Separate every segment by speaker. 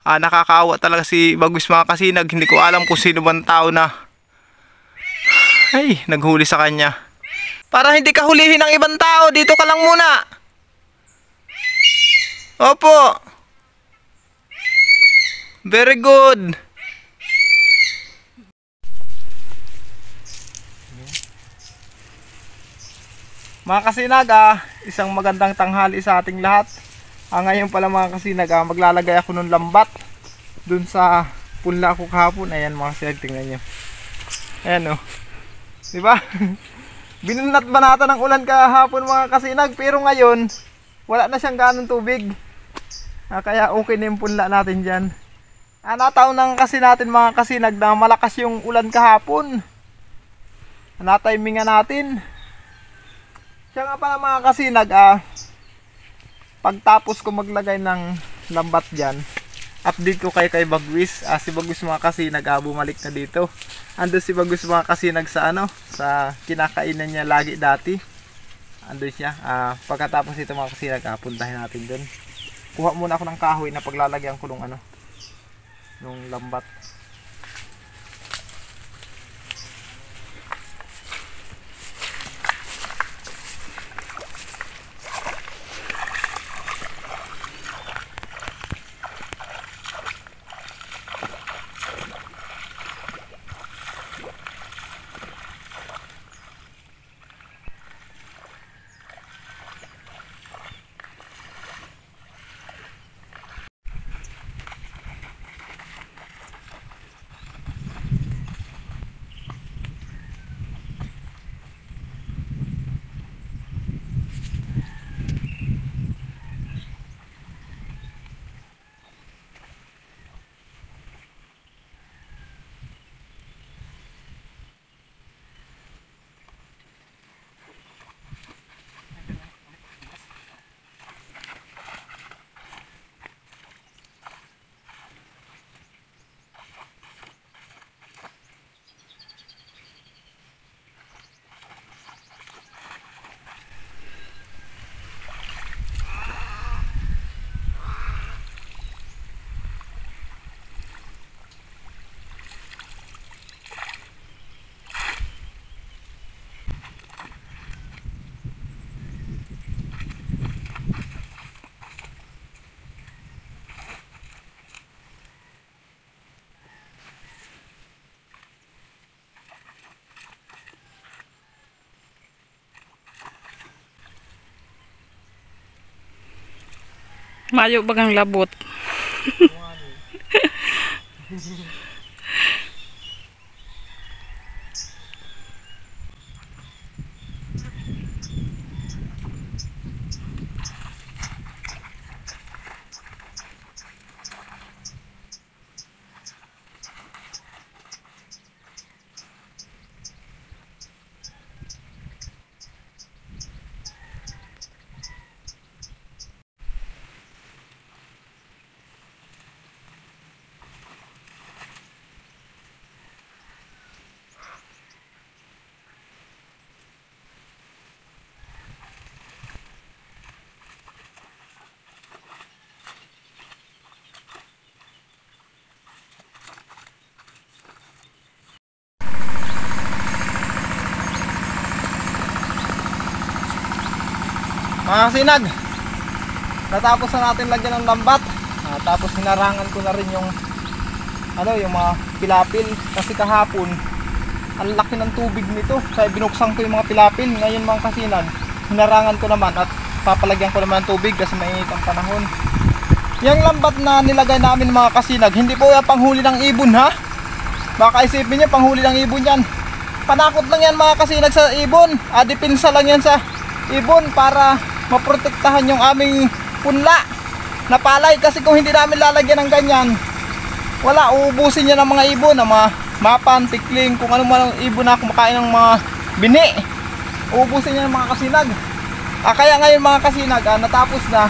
Speaker 1: Nakakaawa talaga si Bagwis mga kasinag. Hindi ko alam kung sino bang tao na ay naghuli sa kanya. Para hindi ka hulihin ng ibang tao, dito ka lang muna. Opo. Very good. Mga kasinag, isang magandang tanghali sa ating lahat. Ngayon pala mga kasinag, maglalagay ako ng lambat dun sa punla ko kahapon. Ayan mga kasinag, tingnan nyo. Ayan o. Diba? Binunat-banata ng ulan kahapon mga kasinag. Pero ngayon, wala na siyang ganong tubig. Kaya okay na yung punla natin dyan. Nataon kasi natin mga kasinag na malakas yung ulan kahapon. Natimingan natin. Siya nga pala mga kasinag, pagtapos ko maglagay ng lambat dyan, update ko kay Bagwis. Si Bagwis mga kasinag, bumalik na dito. Andun si Bagwis mga kasinag sa sa kinakainan niya lagi dati. Andun siya. Pagkatapos ito mga kasinag, puntahin natin dun. Kuha muna ako ng kahoy na paglalagyan ko ng nung lambat.
Speaker 2: Mayo bagang labot.
Speaker 1: Mga kasinag, natapos na natin lagyan ng lambat. Tapos hinarangan ko na rin yung yung mga pilapil. Kasi kahapon ang laki ng tubig nito, kaya binuksan ko yung mga pilapil. Ngayon mga kasinag, hinarangan ko naman at papalagyan ko naman ng tubig kasi mainit ang panahon. Yung lambat na nilagay namin mga kasinag, hindi po yung panghuli ng ibon ha. Baka isipin nyo panghuli ng ibon yan. Panakot lang yan mga kasinag sa ibon. Dipinsa lang yan sa ibon para maprotektahan yung aming punla na palay. Kasi kung hindi namin lalagyan ng ganyan, wala, uubusin niya ng mga ibon, ng mga mapan, tikling, kung ano man ang ibon na kumakain ng mga bini, uubusin niya ng mga kasinag. Kaya ngayon mga kasinag, natapos na,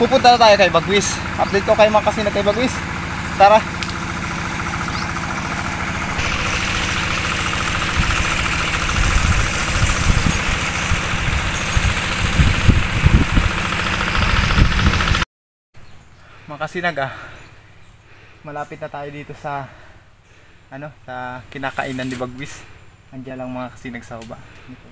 Speaker 1: pupunta na tayo kay Bagwis. Update ko kay mga kasinag kay Bagwis. Tara. Mga Mga kasinag malapit na tayo dito sa sa kinakainan ni Bagwis. Andiyan lang mga kasinag sa baba. Dito.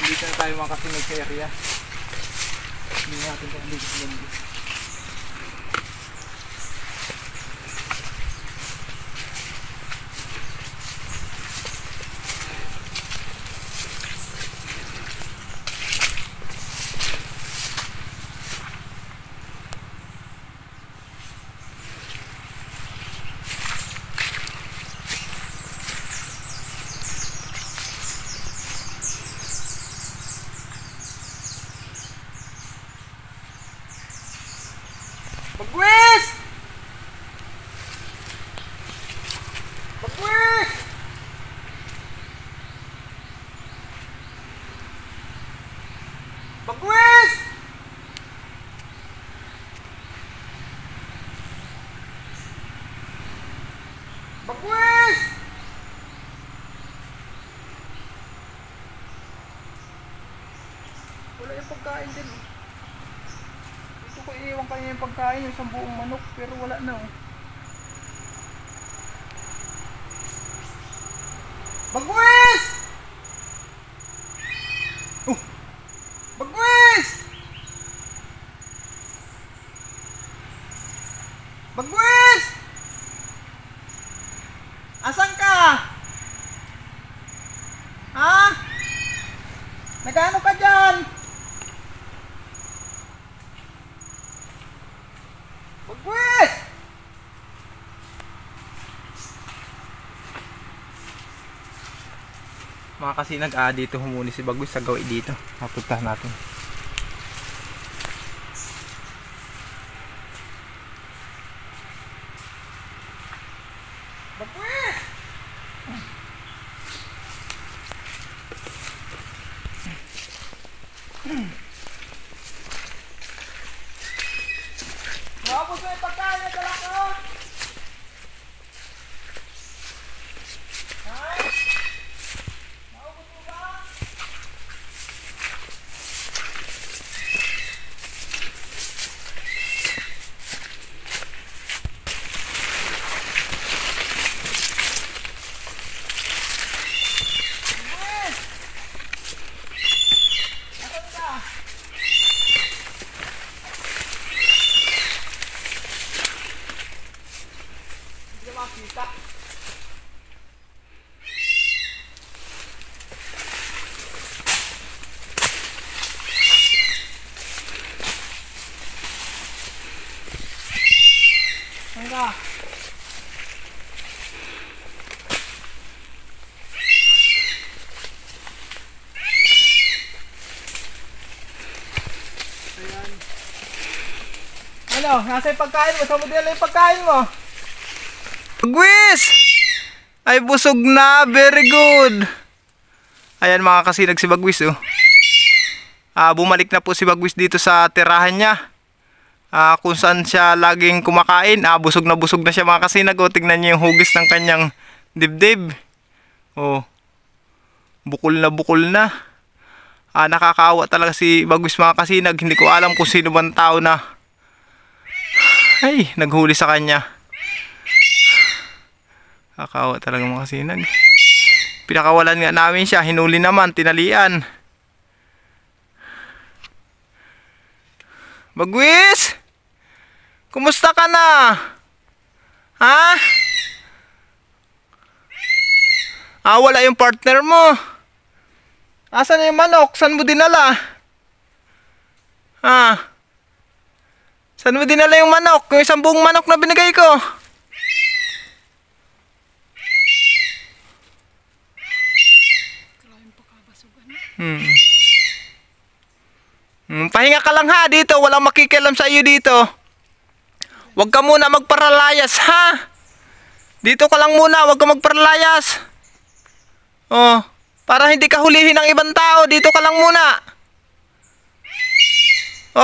Speaker 1: Dito na tayo mga kasinag sa area. Hindi natin ito dito sa Bagwis. Bagwis! Bagwis! Bagwis! Bagwis! Wala yung pagkain din. Gusto ko iiwan kanya yung pagkain, yung isang buong manok, pero wala na Bagwis! Bagwis! Bagwis! Asan ka? Ha? Nagano ka dyan? Bagwis! Mga kasinag, dito humuni si Bagwis sa gawi dito. Napuntahan natin. Bagwis! Maubos mo yung pagkain na dala ko! Hay! Maubos mo ba? Bagwis! Asan ka? Hindi ka makita. Saan ka? Ayan. Ano? Nasa yung pagkain mo? Saan mo dinala yung pagkain mo? Bagwis! Ay busog na, very good. Ayan mga kasinag si Bagwis bumalik na po si Bagwis dito sa tirahan niya. Kung saan siya laging kumakain. Busog na siya mga kasinag. Tingnan niyo yung hugis ng kanyang dibdib. Bukol na. Nakakaawa talaga si Bagwis mga kasinag. Hindi ko alam kung sino bang tao na Ay, naghuli sa kanya. Kakawa talaga mga kasinag. Pinakawalan nga namin siya, hinuli naman, tinalian. Bagwis! Kumusta ka na? Ha? Wala yung partner mo. Asan na yung manok? Saan mo dinala? Saan mo dinala yung manok? Yung isang buong manok na binigay ko. Pahinga ka lang ha dito. Walang makikialam sa iyo dito. Huwag ka muna magparalayas ha. Dito ka lang muna. Huwag ka magparalayas. Para hindi ka hulihin ng ibang tao. Dito ka lang muna.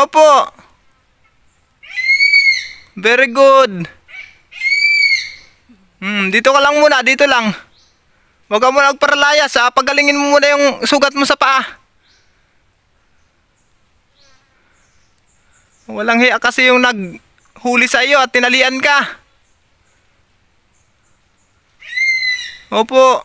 Speaker 1: Opo. Very good. Dito ka lang muna. Dito lang. Huwag ka muna magparalayas ha. Pagalingin mo muna yung sugat mo sa paa. Walang hiya kasi yung naghuli sa iyo at tinalian ka. Opo.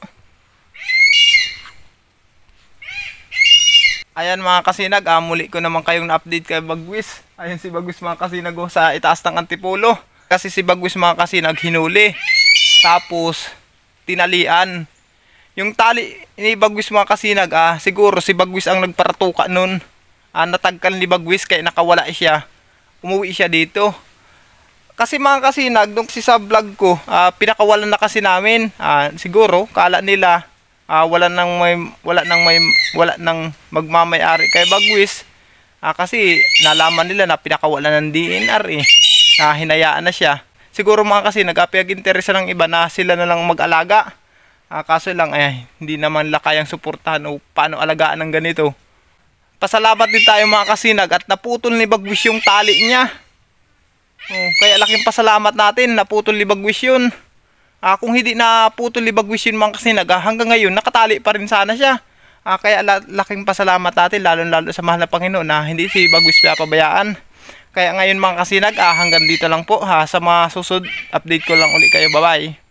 Speaker 1: Ayan mga kasinag, muli ko naman kayong na-update kay Bagwis. Ayan si Bagwis mga kasinag sa itaas ng Antipolo. Kasi si Bagwis mga kasinag hinuli. Tapos tinalian. Yung tali ni Bagwis mga kasinag, siguro si Bagwis ang nagparatuka nun. Natagkan ni Bagwis kaya nakawala siya. Umuwi siya dito. Kasi mga kasinag, nung sa vlog ko, pinakawalan na kasi namin. Siguro, kala nila wala nang magmamay-ari kay Bagwis. Kasi nalaman nila na pinakawalan ng DNR hinayaan na siya. Siguro mga kasinag, pinag-interesa ng iba na sila na lang mag-alaga. Kaso lang, hindi naman nila kayang suportahan o paano alagaan ng ganito. Pasalamat din tayo mga kasinag at naputol ni Bagwis yung tali niya. Kaya laking pasalamat natin, naputol ni Bagwis yun. Kung hindi naputol ni Bagwis yun mga kasinag, hanggang ngayon nakatali pa rin sana siya. Kaya laking pasalamat natin, lalo sa mahal na Panginoon na hindi si Bagwis pinapabayaan. Kaya ngayon mga kasinag, hanggang dito lang po. Sa mga susunod, update ko lang ulit kayo. Bye bye.